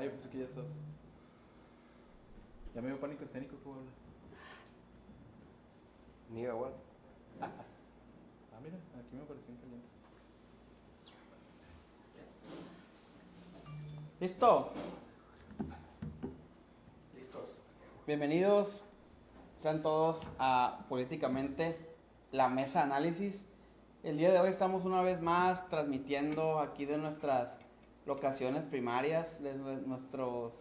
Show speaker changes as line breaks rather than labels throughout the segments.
Ah, yo pensé que ya estás. Ya me dio pánico escénico, ¿cómo habla?
Niga, what?
Ah, mira, aquí me apareció en caliente.
¿Listo?
Listos.
Bienvenidos sean todos a Políticamente, la mesa de análisis. El día de hoy estamos una vez más transmitiendo aquí de nuestras locaciones primarias. Nuestros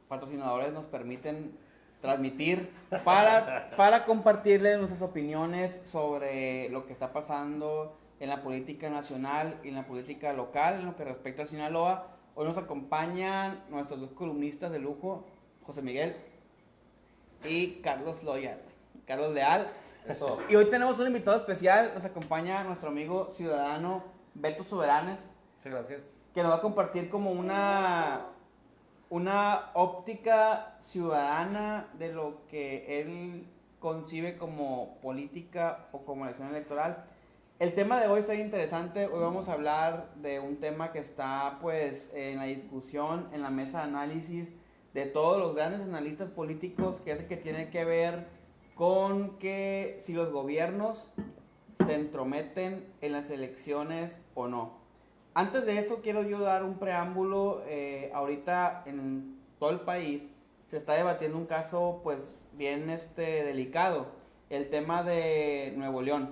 patrocinadores nos permiten transmitir para compartirles nuestras opiniones sobre lo que está pasando en la política nacional y en la política local en lo que respecta a Sinaloa. Hoy nos acompañan nuestros dos columnistas de lujo, José Miguel y Carlos Leal.
Eso.
Y hoy tenemos un invitado especial, nos acompaña nuestro amigo ciudadano Beto Soberanes,
Muchas gracias.
que nos va a compartir como una óptica ciudadana de lo que él concibe como política o como elección electoral. El tema de hoy está interesante. Hoy vamos a hablar de un tema que está pues en la discusión, en la mesa de análisis de todos los grandes analistas políticos, que es el que tiene que ver con que si los gobiernos se entrometen en las elecciones o no. Antes de eso quiero yo dar un preámbulo. Ahorita en todo el país se está debatiendo un caso pues bien delicado, el tema de Nuevo León.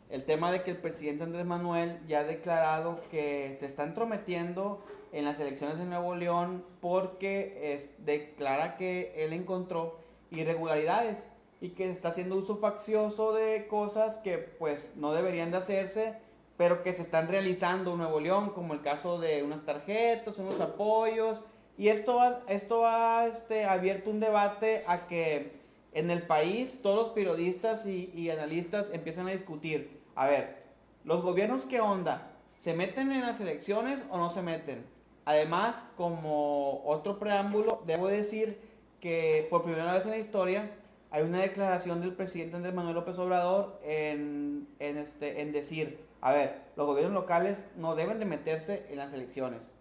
El tema de que el presidente Andrés Manuel ya ha declarado que se está entrometiendo en las elecciones de Nuevo León porque declara que él encontró irregularidades y que está haciendo uso faccioso de cosas que pues no deberían de hacerse, pero que se están realizando en Nuevo León, como el caso de unas tarjetas, unos apoyos, y esto ha abierto un debate a que en el país todos los periodistas y analistas empiezan a discutir, a ver, ¿los gobiernos qué onda? ¿Se meten en las elecciones o no se meten? Además, como otro preámbulo, debo decir que por primera vez en la historia hay una declaración del presidente Andrés Manuel López Obrador en decir, a ver, los gobiernos locales no deben de meterse en las elecciones.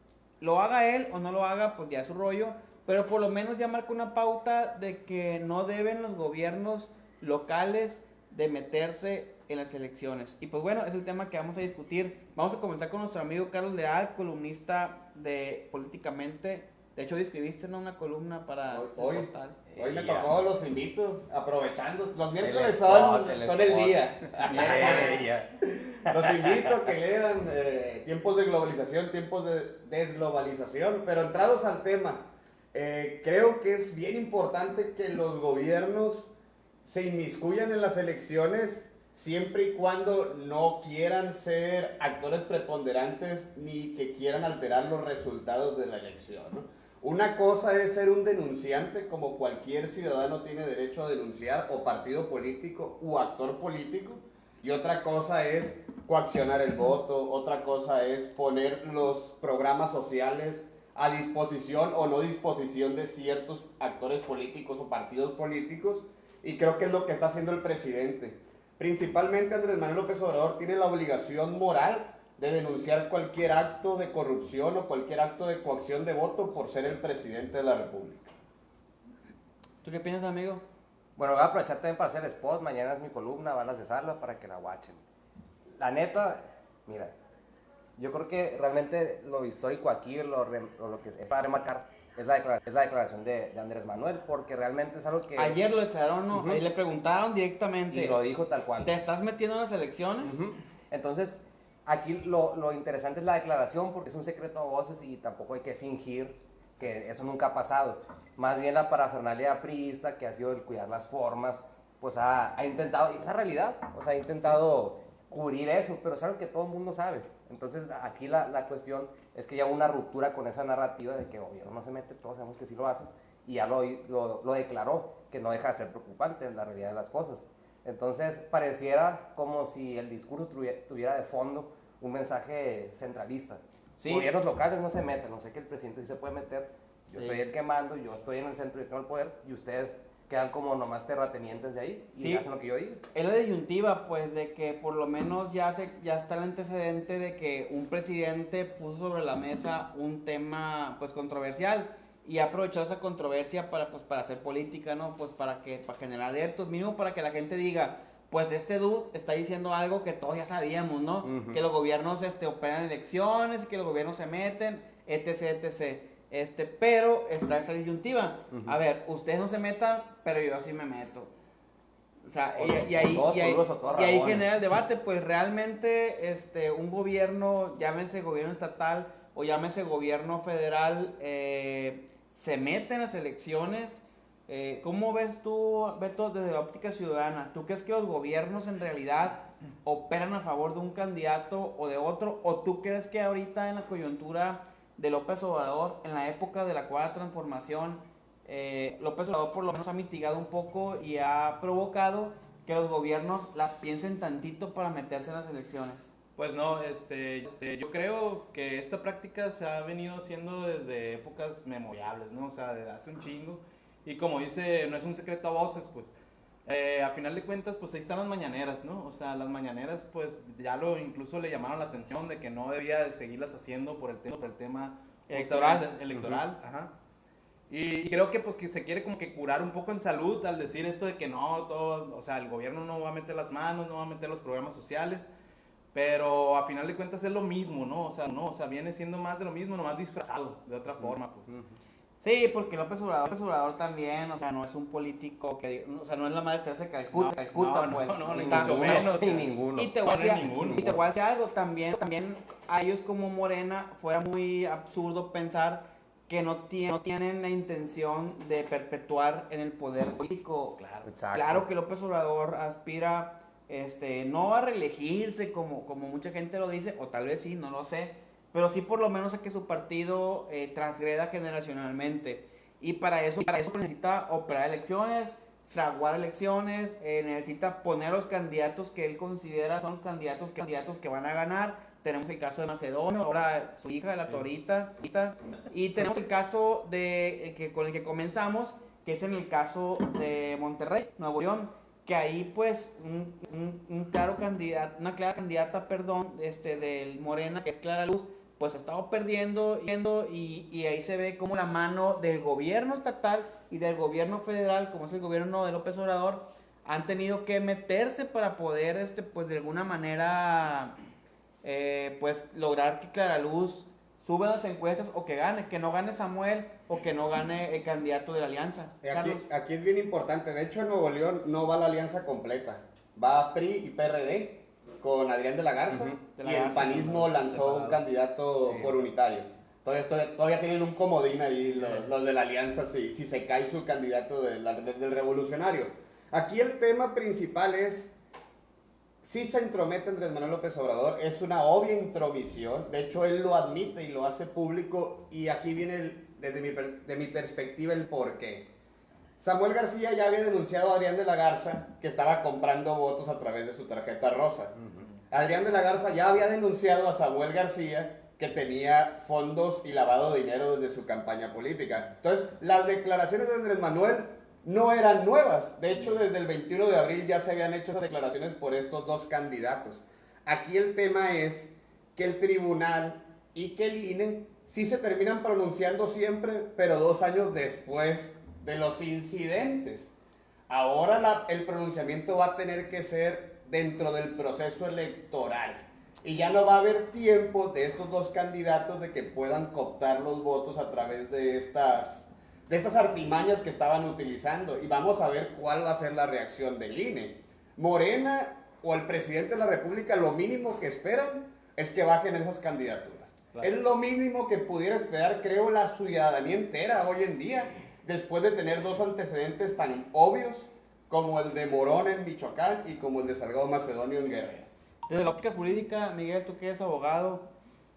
Lo haga él o no lo haga, pues ya es su rollo, pero por lo menos ya marca una pauta de que no deben los gobiernos locales de meterse en las elecciones. Y pues bueno, es el tema que vamos a discutir. Vamos a comenzar con nuestro amigo Carlos Leal, columnista de Políticamente. De hecho, hoy escribiste, ¿no?, una columna para
Hoy
el portal.
me tocó, los invito, aprovechando. Los miércoles
spot,
son el día. Los invito a que lean Tiempos de Globalización, Tiempos de Desglobalización. Pero entrados al tema, creo que es bien importante que los gobiernos se inmiscuyan en las elecciones siempre y cuando no quieran ser actores preponderantes ni que quieran alterar los resultados de la elección, ¿no? Una cosa es ser un denunciante, como cualquier ciudadano tiene derecho a denunciar, o partido político o actor político, y otra cosa es coaccionar el voto, otra cosa es poner los programas sociales a disposición o no disposición de ciertos actores políticos o partidos políticos, y creo que es lo que está haciendo el presidente. Principalmente Andrés Manuel López Obrador tiene la obligación moral de denunciar cualquier acto de corrupción o cualquier acto de coacción de voto por ser el presidente de la República.
¿Tú qué piensas, amigo?
Bueno, voy a aprovechar también para hacer spot. Mañana es mi columna, Balas de Salva, para que la watchen. La neta, mira, yo creo que realmente lo histórico aquí, lo que es para remarcar, es la declaración de Andrés Manuel, porque realmente es algo que...
Ayer lo declararon, ¿no?
Uh-huh.
Ahí le preguntaron directamente.
Y lo dijo tal cual.
¿Te estás metiendo en las elecciones?
Uh-huh. Entonces, aquí lo interesante es la declaración, porque es un secreto a voces y tampoco hay que fingir que eso nunca ha pasado. Más bien la parafernalia priista, que ha sido el cuidar las formas, pues ha intentado, y es la realidad, o sea, ha intentado cubrir eso, pero es algo que todo el mundo sabe. Entonces, aquí la cuestión es que ya hubo una ruptura con esa narrativa de que el gobierno no se mete, todos sabemos que sí lo hacen, y ya lo declaró, que no deja de ser preocupante en la realidad de las cosas. Entonces, pareciera como si el discurso tuviera de fondo un mensaje centralista. Sí. Gobiernos locales no se meten, no sé que el presidente sí se puede meter, yo soy el que mando, yo estoy en el centro y tengo el poder, y ustedes quedan como nomás terratenientes de ahí y hacen lo que yo diga.
Es la disyuntiva, pues, de que por lo menos ya está el antecedente de que un presidente puso sobre la mesa un tema, pues, controversial, y ha aprovechado esa controversia para, pues, para hacer política, ¿no? Pues para generar adeptos, mínimo para que la gente diga, pues este dude está diciendo algo que todos ya sabíamos, ¿no?
Ujú.
Que los gobiernos operan elecciones, que los gobiernos se meten, etc, etc. Pero está esa disyuntiva. A ver, ustedes no se metan, pero yo sí me meto. O sea, y ahí genera el debate, pues realmente un gobierno, llámese gobierno estatal o llámese gobierno federal, se mete en las elecciones. ¿Cómo ves tú, Beto, desde la óptica ciudadana? ¿Tú crees que los gobiernos en realidad operan a favor de un candidato o de otro? ¿O tú crees que ahorita en la coyuntura de López Obrador, en la época de la cuarta transformación, López Obrador por lo menos ha mitigado un poco y ha provocado que los gobiernos la piensen tantito para meterse en las elecciones?
Pues no, yo creo que esta práctica se ha venido haciendo desde épocas memorables, ¿no? O sea, desde hace un chingo. Y como dice, no es un secreto a voces, pues, a final de cuentas, pues ahí están las mañaneras, ¿no? O sea, las mañaneras, pues, incluso le llamaron la atención de que no debía de seguirlas haciendo por el tema electoral, ajá. Y creo que, pues, que se quiere como que curar un poco en salud al decir esto de que no, todo, o sea, el gobierno no va a meter las manos, no va a meter los programas sociales. Pero a final de cuentas es lo mismo, ¿no? O sea, viene siendo más de lo mismo, nomás disfrazado de otra forma, pues.
Sí, porque López Obrador también, o sea, no es un político que, o sea, no es la madre Teresa de Calcuta,
No, ni
Tan-
mucho menos.
Ni ninguno.
Y te voy a decir,
ninguno.
y te voy a decir algo, también a ellos como Morena fuera muy absurdo pensar que no tienen la intención de perpetuar en el poder político.
Exacto.
Claro que López Obrador aspira, no a reelegirse como mucha gente lo dice, o tal vez sí, no lo sé, pero sí por lo menos a que su partido transgreda generacionalmente. Y para eso necesita operar elecciones, fraguar elecciones, necesita poner los candidatos que él considera son los candidatos que van a ganar. Tenemos el caso de Macedonio, ahora su hija, la Torita, y tenemos el caso con el que comenzamos, que es en el caso de Monterrey, Nuevo León, que ahí pues una clara candidata, del Morena, que es Clara Luz, pues ha estado perdiendo y ahí se ve como la mano del gobierno estatal y del gobierno federal, como es el gobierno de López Obrador, han tenido que meterse para poder, pues de alguna manera, pues lograr que Clara Luz suba las encuestas o que gane, que no gane Samuel o que no gane el candidato de la alianza.
Aquí es bien importante, de hecho en Nuevo León no va la alianza completa, va PRI y PRD con Adrián de la Garza, y el panismo lanzó un candidato por unitario. Todavía tienen un comodín ahí los de la alianza si se cae su candidato del revolucionario. Aquí el tema principal es, si se entromete Andrés Manuel López Obrador, es una obvia intromisión, de hecho él lo admite y lo hace público, y aquí viene de mi perspectiva el porqué. Samuel García ya había denunciado a Adrián de la Garza que estaba comprando votos a través de su tarjeta rosa. Adrián de la Garza ya había denunciado a Samuel García que tenía fondos y lavado de dinero desde su campaña política. Entonces, las declaraciones de Andrés Manuel no eran nuevas. De hecho, desde el 21 de abril ya se habían hecho esas declaraciones por estos dos candidatos. Aquí el tema es que el tribunal y que el INE sí se terminan pronunciando siempre, pero 2 años después de los incidentes. Ahora el pronunciamiento va a tener que ser dentro del proceso electoral. Y ya no va a haber tiempo de estos dos candidatos de que puedan cooptar los votos a través de estas artimañas que estaban utilizando. Y vamos a ver cuál va a ser la reacción del INE. Morena o el presidente de la República, lo mínimo que esperan es que bajen esas candidaturas. Claro. Es lo mínimo que pudiera esperar, creo, la ciudadanía entera hoy en día, después de tener dos antecedentes tan obvios como el de Morón en Michoacán y como el de Salgado Macedonio en Guerrero.
Desde la óptica jurídica, Miguel, tú que eres abogado,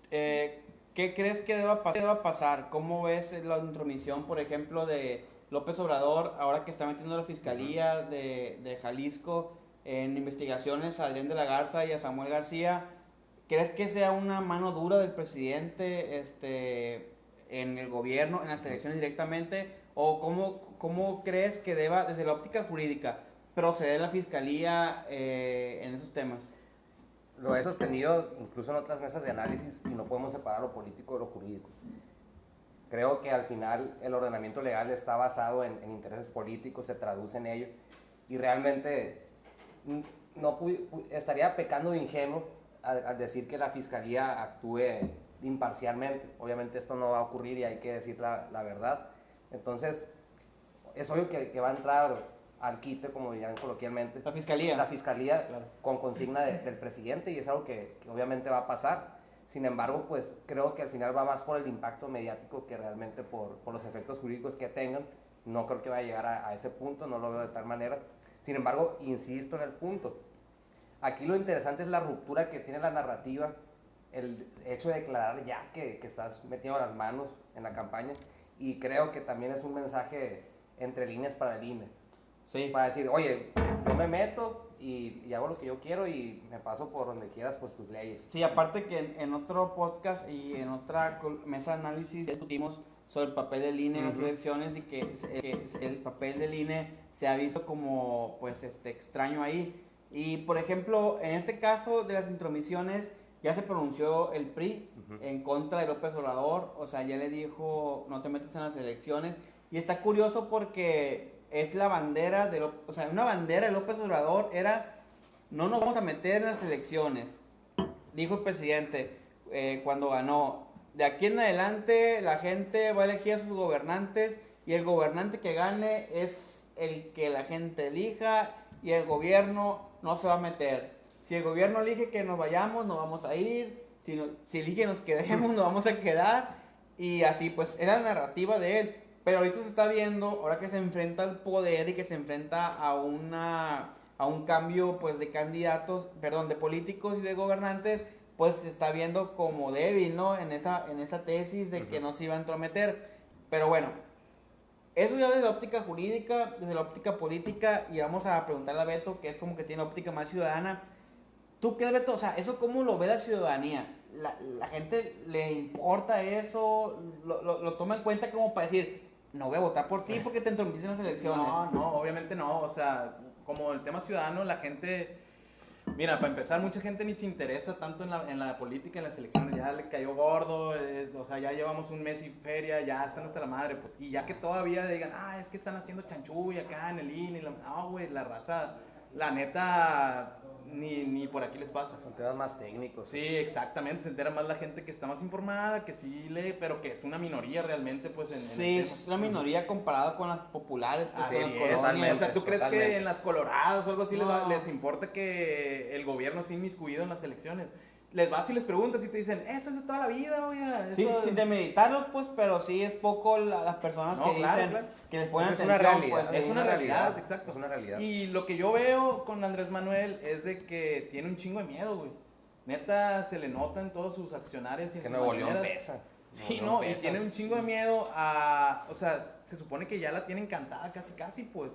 ¿qué crees que deba pasar? ¿Cómo ves la intromisión, por ejemplo, de López Obrador, ahora que está metiendo la Fiscalía de Jalisco en investigaciones a Adrián de la Garza y a Samuel García? ¿Crees que sea una mano dura del presidente en el gobierno, en las elecciones directamente? ¿O cómo crees que deba, desde la óptica jurídica, proceder la Fiscalía en esos temas?
Lo he sostenido incluso en otras mesas de análisis y no podemos separar lo político de lo jurídico. Creo que al final el ordenamiento legal está basado en intereses políticos, se traduce en ello, y realmente no estaría pecando de ingenuo al decir que la fiscalía actúe imparcialmente. Obviamente esto no va a ocurrir y hay que decir la verdad. Entonces, es obvio que va a entrar al quite, como dirían coloquialmente.
La fiscalía.
La fiscalía,
claro,
con consigna del presidente, y es algo que obviamente va a pasar. Sin embargo, pues creo que al final va más por el impacto mediático que realmente por los efectos jurídicos que tengan. No creo que vaya a llegar a ese punto, no lo veo de tal manera. Sin embargo, insisto en el punto. Aquí lo interesante es la ruptura que tiene la narrativa, el hecho de declarar ya que estás metiendo las manos en la campaña, y creo que también es un mensaje entre líneas para el INE.
Sí.
Para decir, oye, yo me meto y hago lo que yo quiero y me paso por donde quieras pues tus leyes.
Sí, aparte que en otro podcast y en otra mesa de análisis discutimos sobre el papel del INE en las elecciones, y que el papel del INE se ha visto como pues extraño ahí. Y por ejemplo, en este caso de las intromisiones, ya se pronunció el PRI en contra de López Obrador, o sea, ya le dijo no te metas en las elecciones, y está curioso porque es la bandera o sea, una bandera de López Obrador era no nos vamos a meter en las elecciones, dijo el presidente cuando ganó. De aquí en adelante la gente va a elegir a sus gobernantes, y el gobernante que gane es el que la gente elija, y el gobierno no se va a meter. Si el gobierno elige que nos vayamos, nos vamos a ir. Si elige que nos quedemos, nos vamos a quedar. Y así pues era la narrativa de él. Pero ahorita se está viendo, ahora que se enfrenta al poder y que se enfrenta a un cambio pues de candidatos, perdón, de políticos y de gobernantes, pues se está viendo como débil, ¿no? En esa tesis de que no se iba a entrometer. Pero bueno, eso ya desde la óptica jurídica, desde la óptica política, y vamos a preguntarle a Beto, que es como que tiene óptica más ciudadana. ¿Tú crees, Beto? O sea, ¿eso cómo lo ve la ciudadanía? ¿La gente le importa eso? ¿Lo toma en cuenta como para decir, no voy a votar por ti porque te entrometiste en las elecciones?
No, obviamente no. O sea, como el tema ciudadano, la gente... Mira, para empezar, mucha gente ni se interesa tanto en la política, en las elecciones. Ya le cayó gordo, o sea, ya llevamos un mes y feria, ya están hasta la madre, pues. Y ya que todavía digan, es que están haciendo chanchulla acá en el INE. No, güey, la raza, la neta, ni por aquí les pasa.
Son temas más técnicos.
Sí, exactamente, se entera más la gente que está más informada, que sí lee, pero que es una minoría realmente, pues.
Sí, es una minoría comparado con las populares, pues,
Así
con las
es,
colonias.
totalmente. O sea, ¿tú crees
totalmente.
que en las coloradas o algo así
No.
les importa que el gobierno esté inmiscuido en las elecciones? Les vas y les preguntas y te dicen, eso es de toda la vida, oye.
Sí, sin demeritarlos, pues, pero sí es poco las personas
No,
que
claro,
dicen,
claro.
que les ponen
Es una
atención,
realidad,
pues.
Es una realidad, exacto.
Es una realidad.
Y lo que yo veo con Andrés Manuel es de que tiene un chingo de miedo, güey. Neta, se le nota en todos sus accionarios y en
Que
sus
Nuevo León
maneras.
pesa.
Sí,
Nuevo
no,
León
y
pesa.
tiene un chingo de miedo a... O sea, se supone que ya la tiene encantada casi, pues.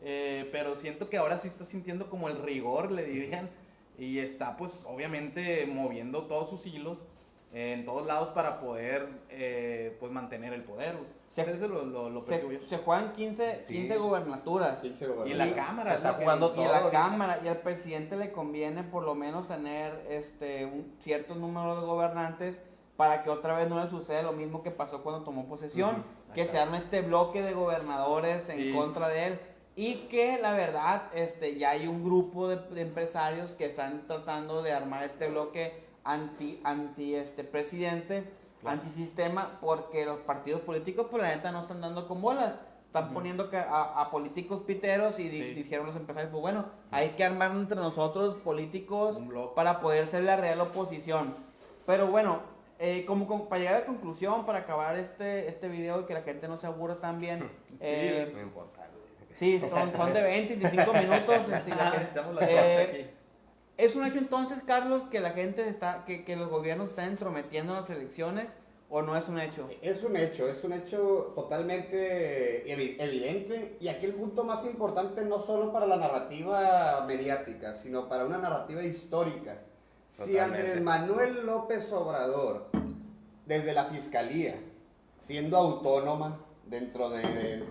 Pero siento que ahora sí está sintiendo como el rigor, le dirían. Y está, pues, obviamente moviendo todos sus hilos en todos lados para poder, pues, mantener el poder, güey.
Se-
Eso es lo percibo yo.
Se juegan 15 gubernaturas.
15
Y
gobernadores.
la cámara.
se
es
está
lo que-
jugando
Y
todo
a la
ahorita.
Cámara y al presidente le conviene por lo menos tener un cierto número de gobernantes para que otra vez no le suceda lo mismo que pasó cuando tomó posesión, que se arme este bloque de gobernadores en
Sí.
contra de él, y que la verdad ya hay un grupo de empresarios que están tratando de armar este bloque anti presidente, antisistema, porque los partidos políticos pues la neta no están dando con bolas. Están poniendo a políticos piteros y
Sí.
dijeron los empresarios, pues bueno, hay que armar entre nosotros políticos
Un bloque.
para poder ser la real oposición. Pero bueno, para llegar a la conclusión, para acabar este video y que la gente no se aburra también,
No importa.
sí, son de 20, 25 minutos. Y la gente-
Echamos la corte aquí.
¿Es un hecho entonces, Carlos, que la gente que los gobiernos están entrometiendo en las elecciones, o no es un hecho?
Es un hecho totalmente evidente, y aquí el punto más importante no solo para la narrativa mediática, sino para una narrativa histórica. Si
Totalmente.
Andrés Manuel López Obrador, desde la fiscalía, siendo autónoma dentro de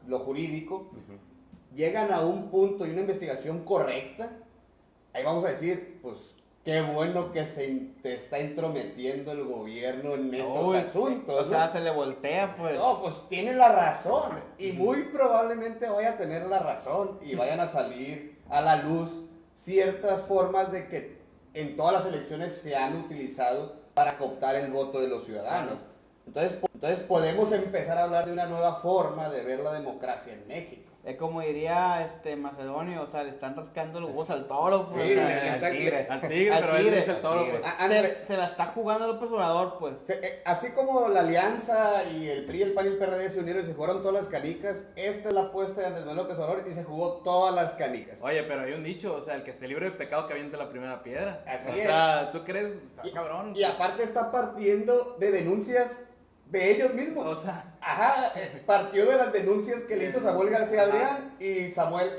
lo jurídico, llegan a un punto y una investigación correcta, ahí vamos a decir, pues qué bueno que te está entrometiendo el gobierno en estos
Uy,
asuntos.
O sea,
¿no?
se le voltea, pues.
No, pues tiene la razón y muy probablemente vaya a tener la razón y vayan a salir a la luz ciertas formas de que en todas las elecciones se han utilizado para cooptar el voto de los ciudadanos. Entonces podemos empezar a hablar de una nueva forma de ver la democracia en México.
Es como diría Macedonio, o sea, le están rascando los huevos al toro, pues.
Sí,
o sea,
le
Al
está-
tigre.
Al tigre,
Al
pero él
tigre.
es el toro,
Tigre.
pues.
se la está jugando López Obrador, pues.
Así como la Alianza y el PRI, el PAN y el PRD se unieron y se jugaron todas las canicas, esta es la apuesta de Andrés Manuel López Obrador y se jugó todas las canicas.
Oye, pero hay un dicho, o sea, el que esté libre de pecado que aviente la primera piedra.
Así
o
es.
sea, ¿tú crees? Está cabrón.
Y aparte está partiendo de denuncias de ellos mismos.
O sea,
Ajá, partió de las denuncias que le hizo Samuel García Adrián y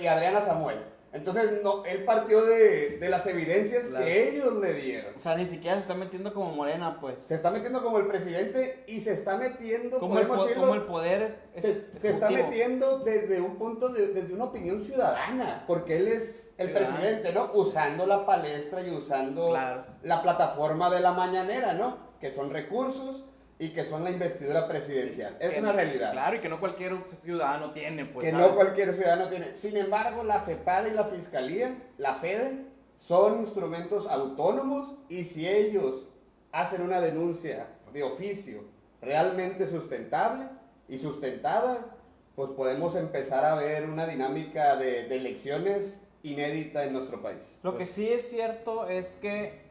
Adriana Samuel. Entonces, no, él partió de las evidencias
Claro.
que ellos le dieron.
O sea, ni siquiera se está metiendo como Morena, pues.
Se está metiendo como el presidente y se está metiendo,
Como el,
podemos decirlo,
como el poder
se está
ejecutivo.
metiendo desde un punto desde una opinión ciudadana, porque él es el
Ciudadano.
presidente, ¿no? Usando la palestra y usando
Claro.
la plataforma de la mañanera, ¿no? Que son recursos y que son la investidura presidencial. Es
que-
una realidad.
Claro, y que no cualquier ciudadano tiene, pues.
Que
¿sabes?
no cualquier ciudadano tiene. Sin embargo, la FEPADE y la Fiscalía, la FEDE, son instrumentos autónomos y si ellos hacen una denuncia de oficio realmente sustentable y sustentada, pues podemos empezar a ver una dinámica de elecciones inédita en nuestro país.
Lo que sí es cierto es que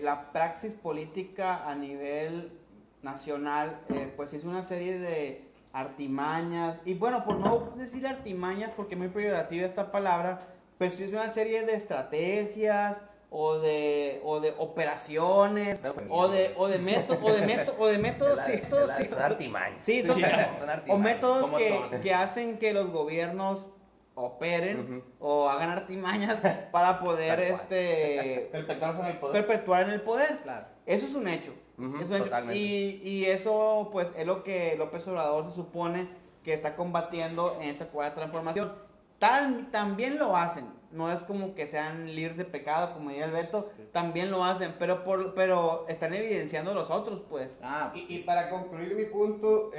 la praxis política a nivel nacional, pues es una serie de artimañas, y bueno, por no decir artimañas, porque es muy peyorativa esta palabra, pero sí es una serie de estrategias o de operaciones o de métodos, sí, todos sí,
Son artimañas.
sí, son,
Sí,
son
o
artimañas.
métodos
como todo.
que hacen que los gobiernos operen o hagan artimañas para poder
Tal cual.
Perpetuarse en el poder.
perpetuar en el poder.
Claro.
Eso es un hecho.
Ujú,
Es un hecho.
totalmente.
Y eso pues es lo que López Obrador se supone que está combatiendo en esa cuarta transformación. También lo hacen. No es como que sean libres de pecado, como diría el Beto.
Sí.
También lo hacen, pero están evidenciando los otros, pues.
Ah, pues,
Y para concluir mi punto,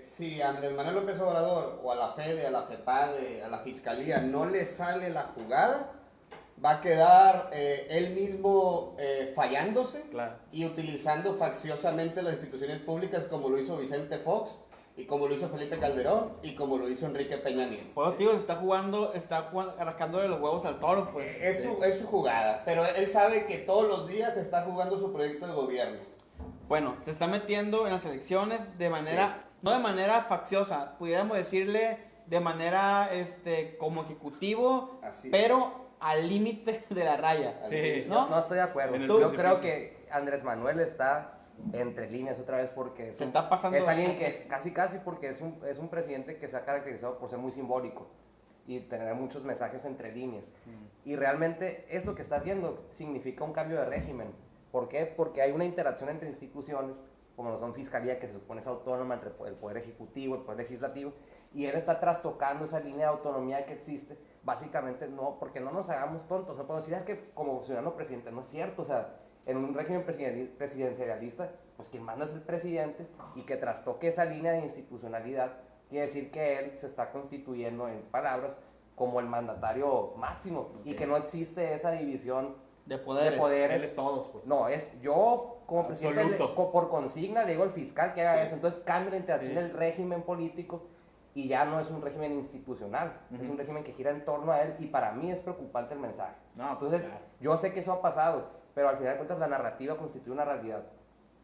si a Andrés Manuel López Obrador o a la FEDE, a la FEPADE, a la Fiscalía no le sale la jugada, va a quedar él mismo fallándose
claro.
y utilizando facciosamente las instituciones públicas como lo hizo Vicente Fox y como lo hizo Felipe Calderón y como lo hizo Enrique Peña Nieto.
Por eso, tío, está jugando, rascándole los huevos al toro, pues.
Es su jugada, pero él sabe que todos los días está jugando su proyecto de gobierno.
Bueno, se está metiendo en las elecciones de manera, no de manera facciosa, pudiéramos decirle de manera, como ejecutivo,
Así es.
pero al límite de la raya.
Sí.
¿No?
No estoy de acuerdo.
En el
Yo
precipicio.
creo que Andrés Manuel está entre líneas otra vez porque
Se está pasando
es
de-
alguien que casi porque es un presidente que se ha caracterizado por ser muy simbólico y tener muchos mensajes entre líneas. Y realmente eso que está haciendo significa un cambio de régimen. ¿Por qué? Porque hay una interacción entre instituciones, como lo son Fiscalía, que se supone es autónoma entre el Poder Ejecutivo, el Poder Legislativo, y él está trastocando esa línea de autonomía que existe. Básicamente, no, porque no nos hagamos tontos. No podemos decir, es que como ciudadano presidente, no es cierto. O sea, en un régimen presidencialista, pues quien manda es el presidente, y que trastoque esa línea de institucionalidad quiere decir que él se está constituyendo, en palabras, como el mandatario máximo, y que no existe esa división
De poderes.
de poderes.
Él es todos, pues.
No, es yo como presidente,
Absoluto.
por consigna, le digo al fiscal que haga
Sí.
eso. Entonces cambia la interacción
Sí.
del régimen político y ya no es un régimen institucional, es un régimen que gira en torno a él, y para mí es preocupante el mensaje.
No, pues,
Entonces,
claro.
yo sé que eso ha pasado, pero al final de cuentas la narrativa constituye una realidad.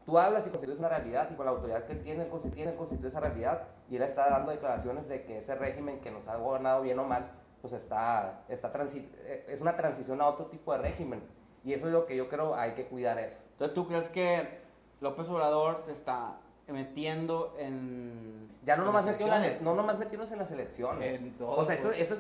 Tú hablas y constituyes una realidad, y con la autoridad que él tiene, él constituye esa realidad, y él está dando declaraciones de que ese régimen que nos ha gobernado bien o mal, pues es una transición a otro tipo de régimen. Y eso es lo que yo creo hay que cuidar eso.
Entonces, ¿tú crees que López Obrador se está metiendo en...
Ya no
en
nomás,
las elecciones?
no nomás metiéndose en las elecciones.
En todo,
O sea, eso
pues.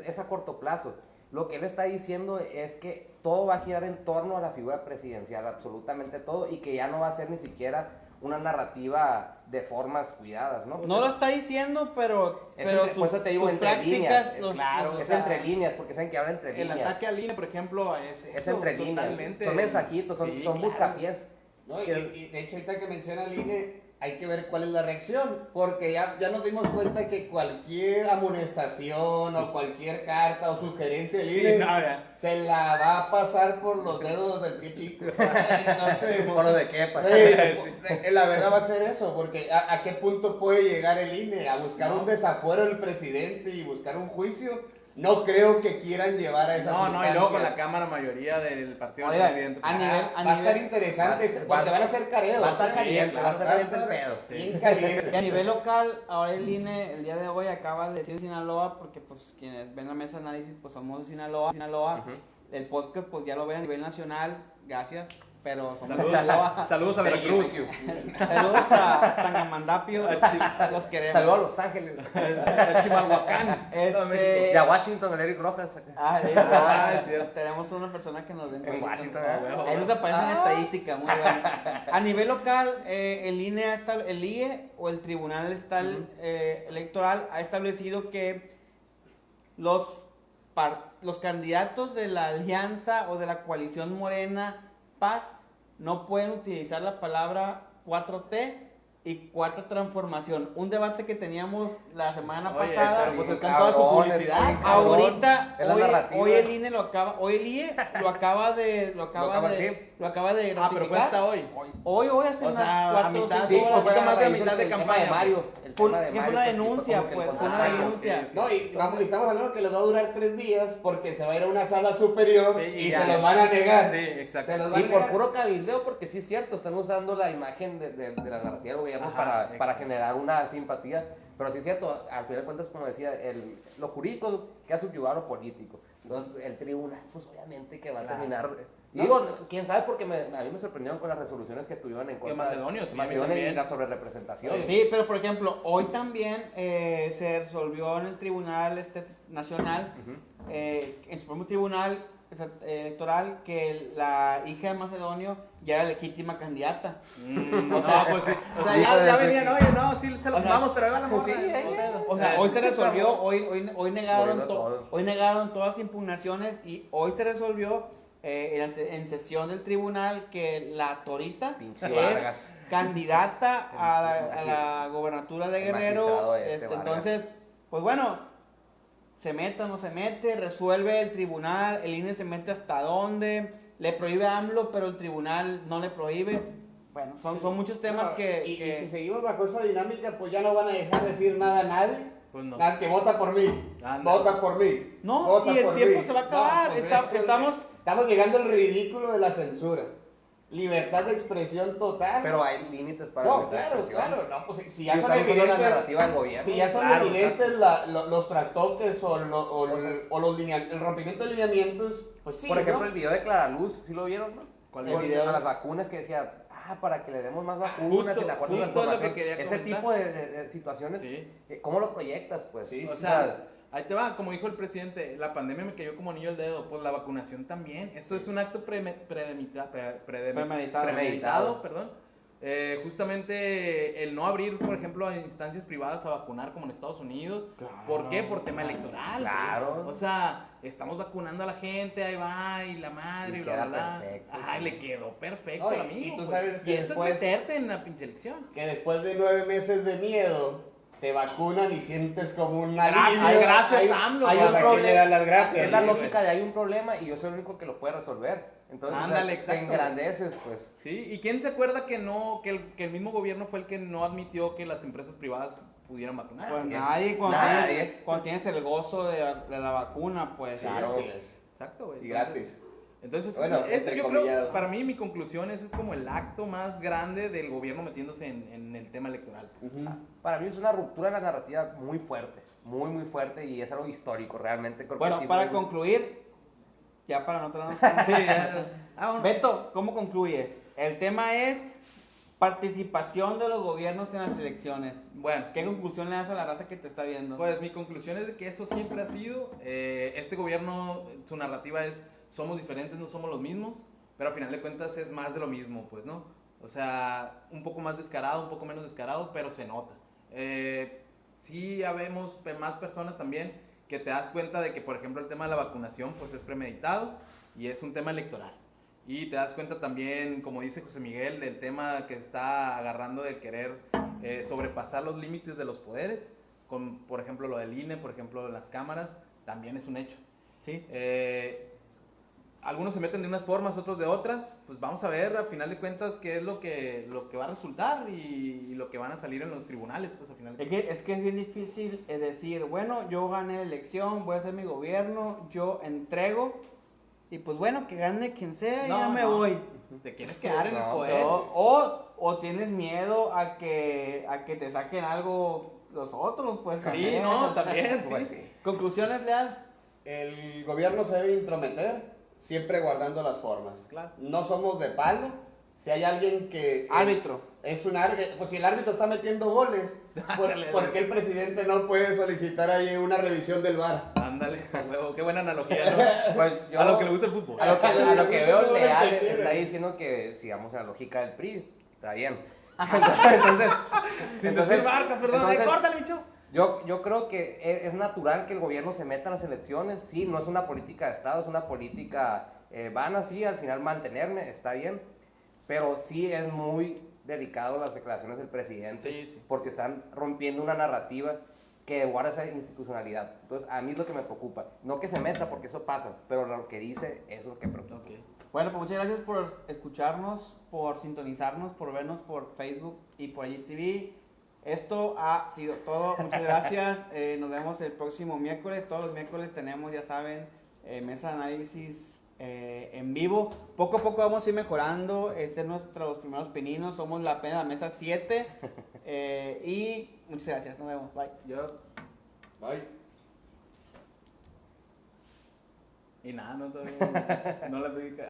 es a corto plazo. Lo que él está diciendo es que todo va a girar en torno a la figura presidencial, absolutamente todo, y que ya no va a ser ni siquiera una narrativa de formas cuidadas, ¿no?
No lo está diciendo, pero
por eso te digo, entre
prácticas,
líneas,
claro,
es entre líneas, porque saben que habla entre
El
líneas.
ataque al INE, por ejemplo, es
Es
eso,
entre líneas,
totalmente.
son mensajitos, son
Sí,
buscapiés.
No, y de hecho, ahorita que menciona el INE, hay que ver cuál es la reacción, porque ya nos dimos cuenta que cualquier amonestación o cualquier carta o sugerencia del
Sí,
INE
no, ya.
se la va a pasar por los dedos del pie chico. Entonces,
¿Por lo de qué?
la verdad va a ser eso, porque ¿a qué punto puede llegar el INE? ¿A buscar un desafuero del presidente y buscar un juicio? No creo que quieran llevar a esas
No,
instancias.
y luego con la cámara mayoría del partido del
Oigan,
presidente.
Va a estar interesante, porque van a ser careos.
Va a estar caliente, va a estar caliente el pedo.
Bien caliente.
Y a nivel local, ahora el INE el día de hoy acaba de decir Sinaloa, porque pues quienes ven la mesa de análisis pues somos de Sinaloa. El podcast pues ya lo ven a nivel nacional, gracias, pero somos de Sinaloa.
Saludos a Veracruz.
Saludos a Tangamandapio,
A
los queremos.
Saludos a Los Ángeles.
A Chimalhuacán.
Y a Washington, el Eric Rojas.
Es cierto.
Tenemos una persona que nos ve
En Washington,
Ahí nos aparece en estadística, muy bueno. A nivel local, el INE el IE o el Tribunal Electoral ha establecido que los candidatos de la alianza o de la coalición Morena Paz no pueden utilizar la palabra 4T y cuarta transformación. Un debate que teníamos la semana
Oye,
pasada.
pero pues
bien
está en toda su
cabrón,
publicidad.
está bien cabrón.
Ahorita,
Es la narrativa.
hoy el INE lo acaba, hoy el IE lo acaba de
Ah, pero fue hasta hoy.
Hoy hace
O
unas
sea, a
4 o
mitad,
6
sí,
horas.
poquito más de la
Raíz
mitad de
el tema
campaña.
de Mario. El tema de
Que fue
Mario,
una
pues,
denuncia,
como que
pues,
el
fue una
contrario.
denuncia.
No, y estamos hablando que les va a durar 3 días porque se va a ir a una sala superior
Sí,
y
ya.
se los van a negar.
Sí, exacto.
Se los
Y
van a
por
negar.
puro cabildeo, porque sí es cierto, están usando la imagen de la narrativa del gobierno
Ajá,
para
exacto.
generar una simpatía. Pero sí es cierto, al final de cuentas, como decía, lo jurídico queda subyugado a lo político. Entonces, el tribunal, pues obviamente que va a terminar. Digo, quién sabe, porque a mí me sorprendieron con las resoluciones que tuvieron en contra
Macedonio, sí,
de Macedonia y
también.
la sobrerepresentación.
Sí, pero por ejemplo, hoy también se resolvió en el Tribunal Nacional, en el Supremo Tribunal Electoral, que la hija de Macedonio ya era legítima candidata.
O sea, pues sí. O sea, ya venían, oye, no, sí se lo tomamos, pero ahí va la morra.
sí,
O sea, hoy se resolvió, hoy negaron
Moviendo todo.
hoy negaron todas las impugnaciones y hoy se resolvió en sesión del tribunal que la Torita
Pinche
es
Vargas.
candidata a la gobernatura de
El
Guerrero.
magistrado Vargas.
Entonces, pues bueno, se mete o no se mete, resuelve el tribunal, el INE se mete hasta dónde, le prohíbe a AMLO, pero el tribunal no le prohíbe. Bueno, son muchos temas
No,
que...
y si seguimos bajo esa dinámica, pues ya no van a dejar decir nada a nadie.
Pues no.
Nada más que vota por mí.
Ándale.
Vota por mí.
No,
vota
y el
por
tiempo
mí.
se va a acabar.
pues
Estamos
llegando al ridículo de la censura. Libertad de expresión total.
Pero hay límites para
no,
la libertad de
claro,
expresión.
claro. No, pues, si
Y
ya son
estamos usando la
evidentes,
narrativa del gobierno.
si ya son
Claro,
evidentes los trastoques o el rompimiento de lineamientos, pues sí.
Por ejemplo,
¿no?
el video de Clara Luz, ¿sí lo vieron, no?
¿Cuál
El
Con
video?
las vacunas que decía, para que le demos más vacunas
justo-
y la cuarta
justo es lo que
transformación.
quería
Ese
comentar.
tipo de situaciones,
Sí.
¿cómo lo proyectas, pues?
Sí,
O
sí,
sea, ahí te va, como dijo el presidente, la pandemia me cayó como anillo al dedo, pues la vacunación también. Esto es un acto premeditado, perdón. Justamente el no abrir, por ejemplo, a instancias privadas a vacunar como en Estados Unidos. ¿Por qué? Por tema electoral.
Claro.
¿sí? O sea, estamos vacunando a la gente, ahí va, y la madre,
Y
y bla,
queda
bla, bla.
perfecto,
Ay,
sí.
le quedó perfecto,
No, y
amigo.
tú
pues.
sabes que
Y eso
después-
es meterte en la pinche elección.
que después de 9 meses de miedo, te vacunan y sientes como un alivio.
Ay, gracias,
hay-
AMLO.
hay
pues,
un
¿a quién
problema.
le dan las gracias?
Es la
Sí,
lógica de hay un problema y yo soy el único que lo puede resolver. Entonces,
Ándale,
te
exacto.
engrandeces, pues.
Sí, ¿y quién se acuerda que no, que el mismo gobierno fue el que no admitió que las empresas privadas pudieran vacunar?
Pues
Porque-
nadie, cuando
Nadie.
cuando tienes el gozo de la vacuna, pues
Sí,
Claro.
así es.
Exacto, güey.
Y gratis.
Entonces,
Bueno,
ese yo
entrecomillado.
creo, para mí, mi conclusión, ese es como el acto más grande del gobierno metiéndose en el tema electoral.
Ujú.
Para mí es una ruptura de la narrativa muy fuerte, muy fuerte y es algo histórico realmente. Creo que
Bueno,
sí,
para
muy-
concluir, ya para no traernos
Sí, ya. Vámonos.
Beto, ¿cómo concluyes? El tema es participación de los gobiernos en las elecciones.
Bueno,
¿Qué conclusión le das a la raza que te está viendo?
pues mi conclusión es de que eso siempre ha sido. Este gobierno, su narrativa es: somos diferentes, no somos los mismos. Pero al final de cuentas es más de lo mismo, pues, ¿no? O sea, un poco más descarado, un poco menos descarado, pero se nota. Sí, ya vemos más personas también que te das cuenta de que, por ejemplo, el tema de la vacunación pues es premeditado y es un tema electoral. Y te das cuenta también, como dice José Miguel, del tema que está agarrando de querer sobrepasar los límites de los poderes, con, por ejemplo, lo del INE, por ejemplo, las cámaras, también es un hecho.
Sí.
Algunos se meten de unas formas, otros de otras, pues vamos a ver a final de cuentas qué es lo que va a resultar y lo que van a salir en los tribunales, pues a final de cuentas.
Es que es bien difícil decir, bueno, yo gané la elección, voy a hacer mi gobierno, yo entrego, y pues bueno, que gane quien sea y ya me voy.
Te quieres quedar en el
No,
poder.
O tienes miedo a que te saquen algo los otros, pues.
Sí,
también,
no,
o sea,
también,
Pues
sí.
sí.
Conclusiones, Leal.
El gobierno se debe intrometer, siempre guardando las formas.
Claro.
No somos de palo. Si hay alguien que...
Árbitro.
Es un árbitro. Pues si el árbitro está metiendo goles,
Ándale,
¿por qué el presidente no puede solicitar ahí una revisión del VAR?
Ándale, huevo, qué buena analogía, ¿no?
Pues yo,
A lo que le gusta el fútbol.
a lo que veo,
No lo
Leal
entendí,
está
güey.
diciendo que sigamos en la lógica del PRI. Está bien. Entonces,
Sin decir marcas, perdón.
entonces,
Córtale, bicho.
yo creo que es natural que el gobierno se meta en las elecciones. Sí, no es una política de Estado, es una política, van así al final mantenerme, está bien. Pero sí es muy delicado las declaraciones del presidente,
Sí.
porque están rompiendo una narrativa que guarda esa institucionalidad. Entonces, a mí es lo que me preocupa. No que se meta, porque eso pasa, pero lo que dice es lo que preocupa.
Ok.
Bueno, pues muchas gracias por escucharnos, por sintonizarnos, por vernos por Facebook y por IGTV. Esto ha sido todo. Muchas gracias. Nos vemos el próximo miércoles. Todos los miércoles tenemos, ya saben, mesa de análisis en vivo. Poco a poco vamos a ir mejorando. Este es nuestros primeros pininos. Somos la pena la mesa 7. Y muchas gracias. Nos vemos. Bye.
Yo.
Bye.
Y nada, no, todavía no la pedí.